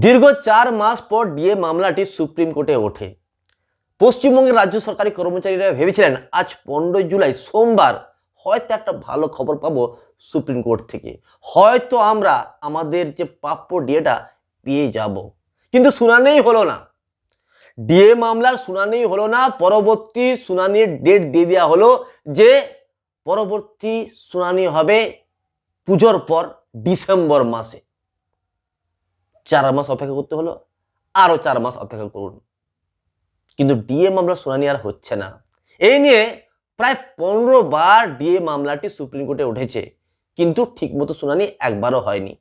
দীর্ঘ 4 মাস পর ডিএ মামলাটি সুপ্রিম কোর্টে ওঠে। পশ্চিমবঙ্গের রাজ্য সরকারি কর্মচারীরা ভেবেছিলেন আজ 15 জুলাই সোমবার হয়তো একটা ভালো খবর পাবো সুপ্রিম কোর্ট থেকে, হয়তো আমরা আমাদের যে প্রাপ্য ডিএটা পেয়ে যাব। কিন্তু শুনানিই হলো না, ডিএ মামলার শুনানি হলো না। পরবর্তী শুনানির ডেট দিয়ে দেওয়া হলো যে পরবর্তী শুনানি হবে পুজোর পর ডিসেম্বর মাসে। 4 মাস অপেক্ষা করতে হলো, আরও 4 মাস অপেক্ষা করুন। কিন্তু ডিএ মামলার শুনানি আর হচ্ছে না। এই নিয়ে প্রায় 15 বার ডিএ মামলাটি সুপ্রিম কোর্টে উঠেছে, কিন্তু ঠিকমতো শুনানি একবারও হয়নি।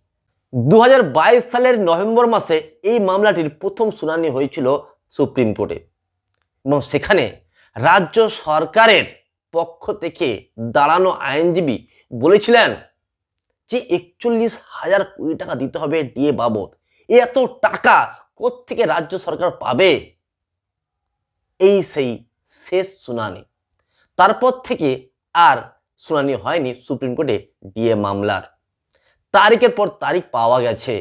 2022 সালের নভেম্বর মাসে এই মামলাটির প্রথম শুনানি হয়েছিল সুপ্রিম কোর্টে, এবং সেখানে রাজ্য সরকারের পক্ষ থেকে দাঁড়ানো আইনজীবী বলেছিলেন যে 41,000 কোটি টাকা দিতে হবে ডিএ বাবদ। এত টাকা কোত্থেকে রাজ্য সরকার পাবে? এই সেই শেষ শুনানি। তারপর থেকে আর শুনানি হয়নি সুপ্রিম কোর্টে ডিএ মামলার। তারিখের পর তারিখ পাওয়া গেছে,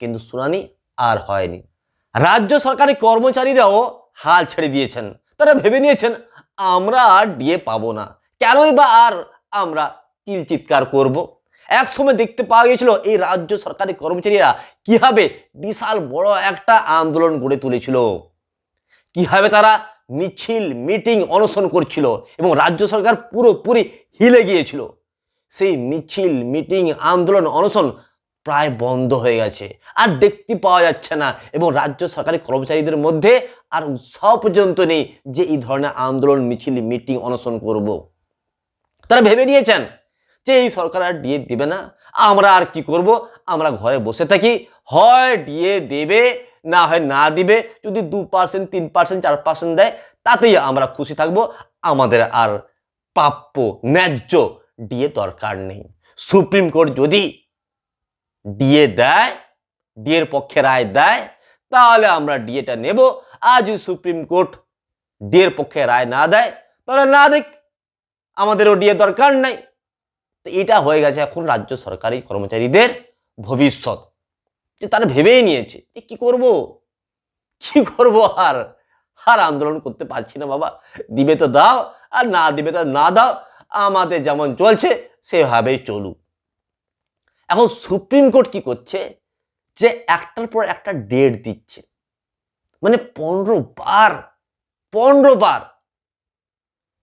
কিন্তু শুনানি আর হয়নি। রাজ্য সরকারি কর্মচারীরাও হাল ছেড়ে দিয়েছেন। তারা ভেবে নিয়েছেন আমরা আর ডিএ পাবো না, কেনই বা আর আমরা চিৎকার করব। এক সময় দেখতে পাওয়া গিয়েছিল এই রাজ্য সরকারি কর্মচারীরা কিভাবে বিশাল বড় একটা আন্দোলন গড়ে তুলেছিল, কিভাবে তারা মিছিল মিটিং অনশন করছিল, এবং রাজ্য সরকার পুরোপুরি হিলে গিয়েছিল। সেই মিছিল মিটিং আন্দোলন অনশন প্রায় বন্ধ হয়ে গেছে, আর দেখতে পাওয়া যাচ্ছে না, এবং রাজ্য সরকারি কর্মচারীদের মধ্যে আর উৎসাহ পর্যন্ত নেই যে এই ধরনের আন্দোলন মিছিল মিটিং অনশন করব। তারা ভেবে নিয়েছেন যে এই সরকার আর ডিএ দেবে না, আমরা আর কি করব, আমরা ঘরে বসে থাকি, হয় ডিএ দেবে না হয় না দিবে। যদি 2%, 3%, 4% দেয় তাতেই আমরা খুশি থাকব, আমাদের আর প্রাপ্য ন্যায্য ডিএ দরকার নেই। সুপ্রিম কোর্ট যদি ডিএ দেয়, ডিএর পক্ষে রায় দেয়, তাহলে আমরা ডিএটা নেব। আর যদি সুপ্রিম কোর্ট ডিএর পক্ষে রায় না দেয়, তাহলে না দেখ, আমাদেরও ডিএ দরকার নাই। তো এটা হয়ে গেছে এখন রাজ্য সরকারি কর্মচারীদের ভবিষ্যৎ, যে তারা ভেবেই নিয়েছে যে কি করব আর আর আন্দোলন করতে পারছি না বাবা, দিবে তো দাও, আর না দিবে তো না দাও, আমাদের যেমন চলছে সেভাবেই চলুক। এখন সুপ্রিম কোর্ট কি করছে যে একটার পর একটা ডেট দিচ্ছে, মানে 15 বার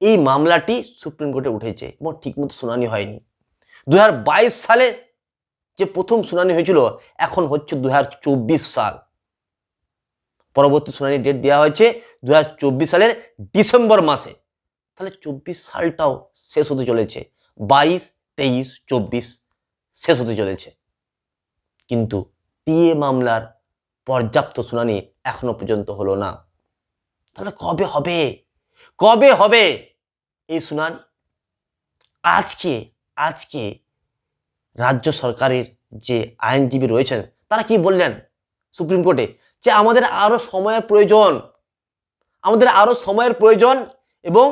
এই মামলাটি সুপ্রিম কোর্টে উঠেছে এবং ঠিকমতো শুনানি হয়নি। 2022 সালে যে প্রথম শুনানি হয়েছিল, এখন হচ্ছে 2024 সাল। পরবর্তী শুনানির ডেট দেওয়া হয়েছে 2024 সালের ডিসেম্বর মাসে। তাহলে 24 সালটাও শেষ হতে চলেছে, 22, 23, 24 শেষ হতে চলেছে, কিন্তু ডিএ মামলার পর্যাপ্ত শুনানি এখনো পর্যন্ত হলো না। তাহলে কবে হবে এই শুনানি? আজকে রাজ্য সরকারের যে আইনজীবী রয়েছেন তারা কি বললেন সুপ্রিম কোর্টে, যে আমাদের আরো সময়ের প্রয়োজন এবং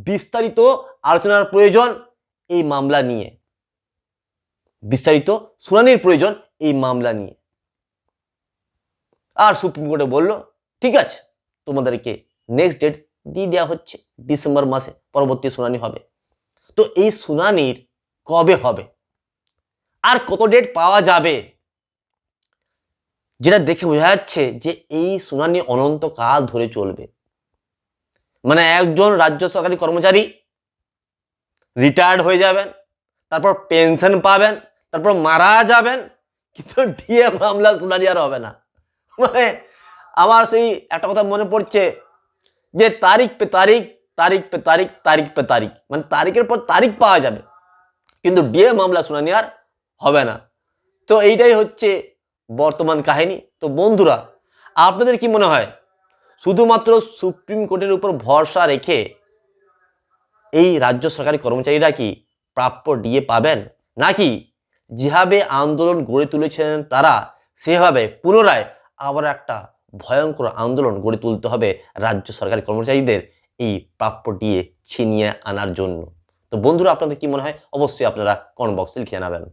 বিস্তারিত আলোচনার প্রয়োজন এই মামলা নিয়ে, বিস্তারিত শুনানির প্রয়োজন এই মামলা নিয়ে। আর সুপ্রিম কোর্টে বলল ঠিক আছে, তোমাদেরকে নেক্সট ডেট দিয়ে দেওয়া হচ্ছে, ডিসেম্বর মাসে পরবর্তী শুনানি হবে। তো এই শুনানির কবে হবে আর কত ডেট পাওয়া যাবে, যেটা দেখে বোঝা যাচ্ছে যে এই শুনানি অনন্তকাল ধরে চলবে। মানে একজন রাজ্য সরকারি কর্মচারী রিটায়ার্ড হয়ে যাবেন, তারপর পেনশন পাবেন, তারপর মারা যাবেন, কিন্তু ডিএ মামলা শুনানি আর হবে না। মানে আমার সেই একটা কথা মনে পড়ছে যে তারিখ পে তারিখ, মানে তারিখের পর তারিখ পাওয়া যাবে, কিন্তু ডিএ মামলা শুনানি আর হবে না। তো এইটাই হচ্ছে বর্তমান কাহিনী। তো বন্ধুরা, আপনাদের কি মনে হয় শুধুমাত্র সুপ্রিম কোর্টের উপর ভরসা রেখে এই রাজ্য সরকারি কর্মচারীরা কি প্রাপ্য ডিএ পাবেন, নাকি যেভাবে আন্দোলন গড়ে তুলেছেন তারা সেভাবে পুনরায় আবার একটা ভয়ঙ্কর আন্দোলন গড়ে তুলতে হবে রাজ্য সরকারি কর্মচারীদের এই প্রাপ্য ডিএ ছিনিয়ে আনার জন্য? তো বন্ধুরা, আপনাদের কি মনে হয় অবশ্যই আপনারা কমেন্ট বক্সে লিখে জানাবেন।